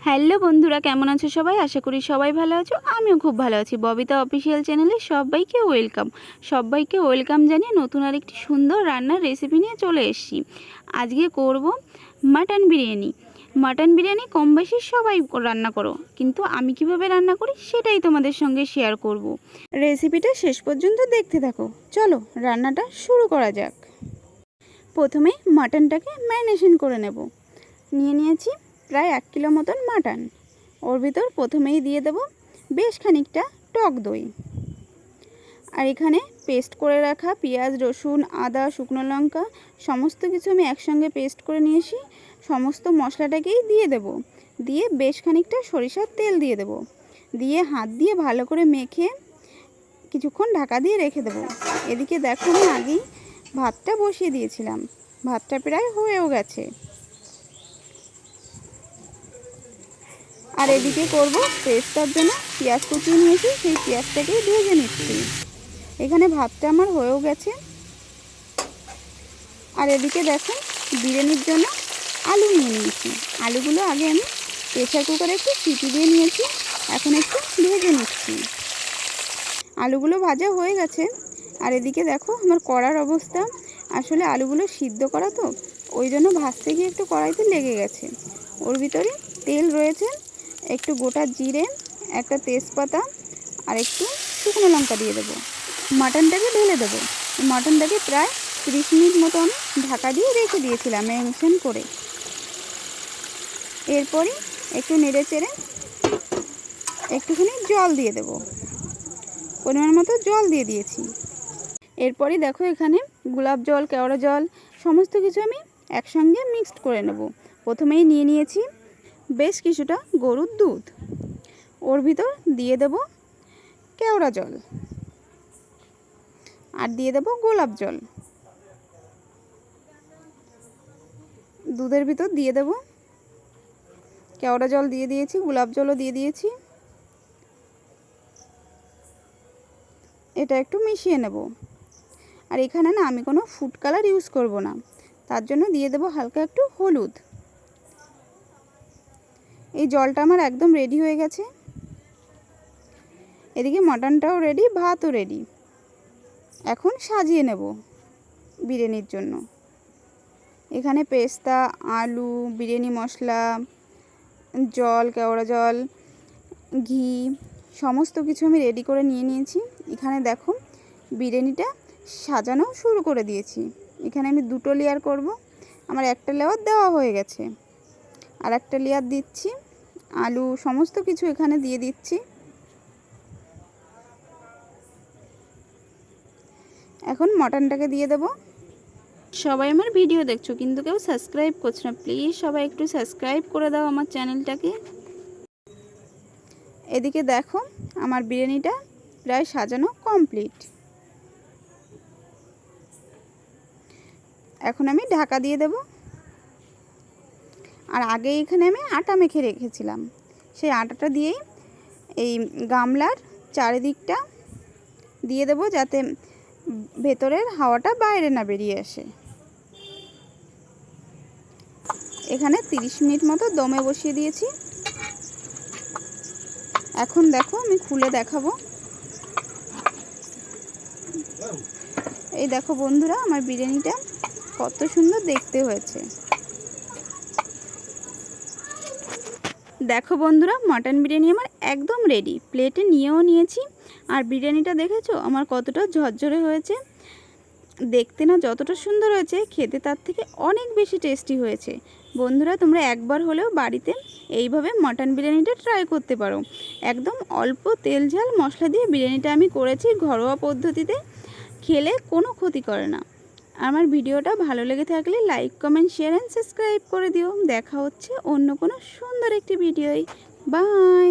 Hello বন্ধুরা, কেমন আছো সবাই? আশা করি সবাই ভালো আছো। আমিও খুব ভালো আছি। ববিতা অফিসিয়াল চ্যানেলে সবাইকে ওয়েলকাম জানিয়ে নতুন আরেকটি সুন্দর রান্নার রেসিপি নিয়ে চলে এসেছি। আজকে করব মাটন বিরিয়ানি। মাটন বিরিয়ানি কম বেশি সবাই রান্না করো, কিন্তু আমি কিভাবে রান্না করি সেটাই তোমাদের সঙ্গে শেয়ার করব। রেসিপিটা শেষ পর্যন্ত দেখতে থাকো। চলো রান্নাটা শুরু করা যাক। প্রথমে মাটনটাকে ম্যারিনেশন করে নেব। নিয়েছি প্রায় 1 কিলো মতন মাটন। ওর ভিতর প্রথমেই দিয়ে দেব বেশ খানিকটা টক দই। আর এখানে পেস্ট করে রাখা পেঁয়াজ, রসুন, আদা, শুকনো লঙ্কা সমস্ত কিছু আমি একসঙ্গে পেস্ট করে নিয়েছি। সমস্ত মশলাটাকেই দিয়ে দেব। দিয়ে বেশ খানিকটা সরিষার তেল দিয়ে দেব। দিয়ে হাত দিয়ে ভালো করে মেখে কিছুক্ষণ ঢাকা দিয়ে রেখে দেব। এদিকে দেখো, আমি আগেই ভাতটা বসিয়ে দিয়েছিলাম। ভাতটা প্রায় হয়েও গেছে। আর এদিকে করব পেস্টটার জন্য পেঁয়াজ কুচিয়ে নিয়েছি, সেই পেঁয়াজটাকেই ভেজে নিচ্ছি। এখানে ভাতটা আমার হয়েও গেছে। আর এদিকে দেখুন, বিরিয়ানির জন্য আলু নিয়ে নিয়েছি। আলুগুলো আগে আমি প্রেসার কুকারে একটু সিটি দিয়ে নিয়েছি। এখন একটু ভেজে নিচ্ছি। আলুগুলো ভাজা হয়ে গেছে। আর এদিকে দেখো আমার কড়ার অবস্থা। আসলে আলুগুলো সিদ্ধ করা তো, ওই জন্য ভাজতে গিয়ে একটু কড়াইতে লেগে গেছে। ওর ভিতরে তেল রয়েছে, একটু গোটা জিরে, একটা তেজপাতা আর একটু শুকনো লঙ্কা দিয়ে দেবো। মাটনটাকে ঢেলে দেবো। মাটনটাকে প্রায় 30 মিনিট মতো আমি ঢাকা দিয়ে রেখে দিয়েছিলাম ম্যারিনেশন করে। এরপরই একটু নেড়ে চেড়ে একটুখানি জল দিয়ে দেবো। পরিমাণ মতো জল দিয়ে দিয়েছি। এরপরই দেখো, এখানে গোলাপ জল, কেওড়া জল সমস্ত কিছু আমি একসঙ্গে মিক্সড করে নেব। প্রথমেই নিয়ে নিয়েছি বেশ কিছুটা গরুর দুধ। ওর ভিতর দিয়ে দেব কেওড়া জল আর দিয়ে দেব গোলাপ জল। দুধের ভিতর দিয়ে দেব কেওড়া জল, দিয়ে দিয়েছি গোলাপ জলও দিয়ে দিয়েছি। এটা একটু মিশিয়ে নেব। আর এখানে না আমি কোনো ফুড কালার ইউজ করব না, তার জন্য দিয়ে দেব হালকা একটু হলুদ। এই জলটা আমার একদম রেডি হয়ে গেছে। এদিকে মাটনটাও রেডি, ভাতও রেডি। এখন সাজিয়ে নেব বিরিয়ানির জন্য। এখানে পেস্তা, আলু, বিরিয়ানি মশলা, জল, কেওড়া জল, ঘি সমস্ত কিছু আমি রেডি করে নিয়ে নিয়েছি। এখানে দেখো বিরিয়ানিটা সাজানো শুরু করে দিয়েছি। এখানে আমি 2টো লেয়ার করব। আমার একটা লেয়ার দেওয়া হয়ে গেছে, আর একটা লেয়ার দিচ্ছি। আলু সমস্ত কিছু এখানে দিয়ে দিচ্ছি। এখন মটনটাকে দিয়ে দেব। সবাই আমার ভিডিও দেখছো কিন্তু কেউ সাবস্ক্রাইব করছো না, প্লিজ সবাই একটু সাবস্ক্রাইব করে দাও আমার চ্যানেলটাকে। এদিকে দেখো আমার বিরিয়ানিটা প্রায় সাজানো কমপ্লিট। এখন আমি ঢাকা দিয়ে দেব। আর আগে এখানে আমি আটা মেখে রেখেছিলাম, সেই আটাটা দিয়েই এই গামলার চারিদিকটা দিয়ে দেব, যাতে ভেতরের হাওয়াটা বাইরে না বেরিয়ে আসে। এখানে 30 মিনিট মতো দমে বসিয়ে দিয়েছি। এখন দেখো আমি খুলে দেখাবো। এই দেখো বন্ধুরা, আমার বিরিয়ানিটা কত সুন্দর দেখতে হয়েছে। দেখো বন্ধুরা, মাটন বিরিয়ানি আমার একদম রেডি। প্লেটে নিয়েও নিয়েছি। আর বিরিয়ানিটা দেখেছো আমার কতটা ঝরঝরে হয়েছে। দেখতে না যতটা সুন্দর হয়েছে, খেতে তার থেকে অনেক বেশি টেস্টি হয়েছে। বন্ধুরা, তোমরা একবার হলেও বাড়িতে এইভাবে মাটন বিরিয়ানিটা ট্রাই করতে পারো। একদম অল্প তেল ঝাল মশলা দিয়ে বিরিয়ানিটা আমি করেছি ঘরোয়া পদ্ধতিতে। খেলে কোনো ক্ষতি করে না। আমার ভিডিওটা ভালো লেগে থাকলে like, comment, share and subscribe করে দিও। দেখা হচ্ছে অন্য কোনো সুন্দর একটি ভিডিওয়। বাই।